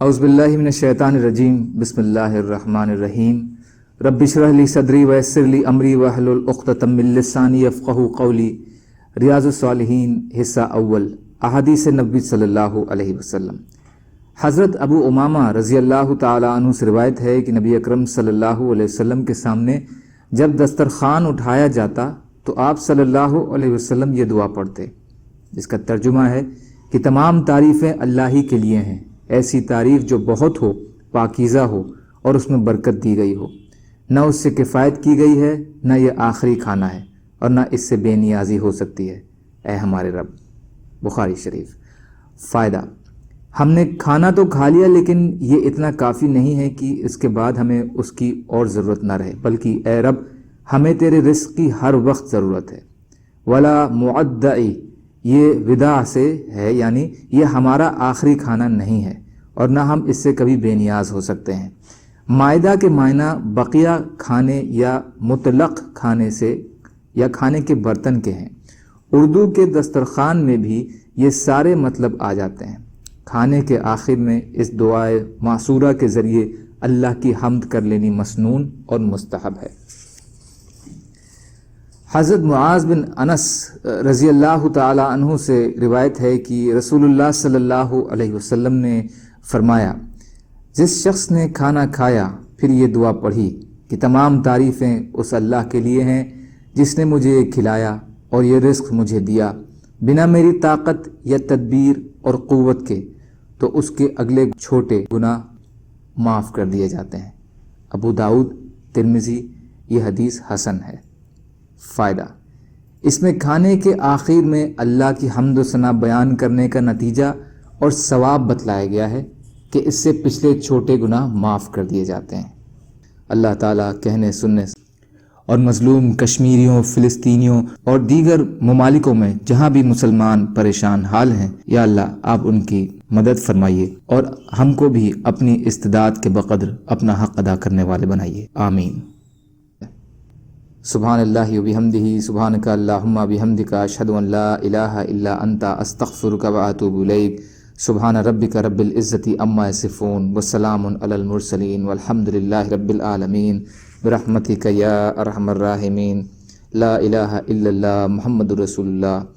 اعوذ باللہ من الشیطان الرجیم بسم اللہ الرحمن الرحیم رب اشرح لی صدری ویسر لی امری واحلل عقدۃ من لسانی یفقہوا قولی۔ ریاض الصالحین حصہ اول، احادیث نبی صلی اللہ علیہ وسلم۔ حضرت ابو امامہ رضی اللہ تعالیٰ عنہ سے روایت ہے کہ نبی اکرم صلی اللہ علیہ وسلم کے سامنے جب دسترخوان اٹھایا جاتا تو آپ صلی اللہ علیہ وسلم یہ دعا پڑھتے، جس کا ترجمہ ہے کہ تمام تعریفیں اللہ ہی کے لیے ہیں، ایسی تعریف جو بہت ہو، پاکیزہ ہو اور اس میں برکت دی گئی ہو، نہ اس سے کفایت کی گئی ہے، نہ یہ آخری کھانا ہے اور نہ اس سے بے نیازی ہو سکتی ہے، اے ہمارے رب۔ بخاری شریف۔ فائدہ: ہم نے کھانا تو کھا لیا، لیکن یہ اتنا کافی نہیں ہے کہ اس کے بعد ہمیں اس کی اور ضرورت نہ رہے، بلکہ اے رب ہمیں تیرے رزق کی ہر وقت ضرورت ہے۔ ولا معدعی، یہ وداع سے ہے، یعنی یہ ہمارا آخری کھانا نہیں ہے اور نہ ہم اس سے کبھی بے نیاز ہو سکتے ہیں۔ مائدہ کے معنی بقیہ کھانے یا مطلق کھانے سے یا کھانے کے برتن کے ہیں۔ اردو کے دسترخوان میں بھی یہ سارے مطلب آ جاتے ہیں۔ کھانے کے آخر میں اس دعائے معصورہ کے ذریعے اللہ کی حمد کر لینی مسنون اور مستحب ہے۔ حضرت معاذ بن انس رضی اللہ تعالی عنہ سے روایت ہے کہ رسول اللہ صلی اللہ علیہ وسلم نے فرمایا، جس شخص نے کھانا کھایا پھر یہ دعا پڑھی کہ تمام تعریفیں اس اللہ کے لیے ہیں جس نے مجھے یہ کھلایا اور یہ رزق مجھے دیا بنا میری طاقت یا تدبیر اور قوت کے، تو اس کے اگلے چھوٹے گناہ معاف کر دیے جاتے ہیں۔ ابو داؤد، ترمذی۔ یہ حدیث حسن ہے۔ فائدہ: اس میں کھانے کے آخر میں اللہ کی حمد و ثنا بیان کرنے کا نتیجہ اور ثواب بتلایا گیا ہے کہ اس سے پچھلے چھوٹے گناہ معاف کر دیے جاتے ہیں۔ اللہ تعالیٰ کہنے سننے اور مظلوم کشمیریوں، فلسطینیوں اور دیگر ممالکوں میں جہاں بھی مسلمان پریشان حال ہیں، یا اللہ آپ ان کی مدد فرمائیے اور ہم کو بھی اپنی استطاعت کے بقدر اپنا حق ادا کرنے والے بنائیے، آمین۔ سبحان اللہ و بحمدہ، سبحانک اللہم بحمدک، اشہد ان لا الہ الا انت، استغفرک و اتوب الیک۔ سبحان ربک رب العزۃ عما یصفون، وسلام علی المرسلین، والحمد للہ رب العالمین، برحمتک یا ارحم الراحمین۔ لا الہ الا اللہ، محمد رسول اللہ۔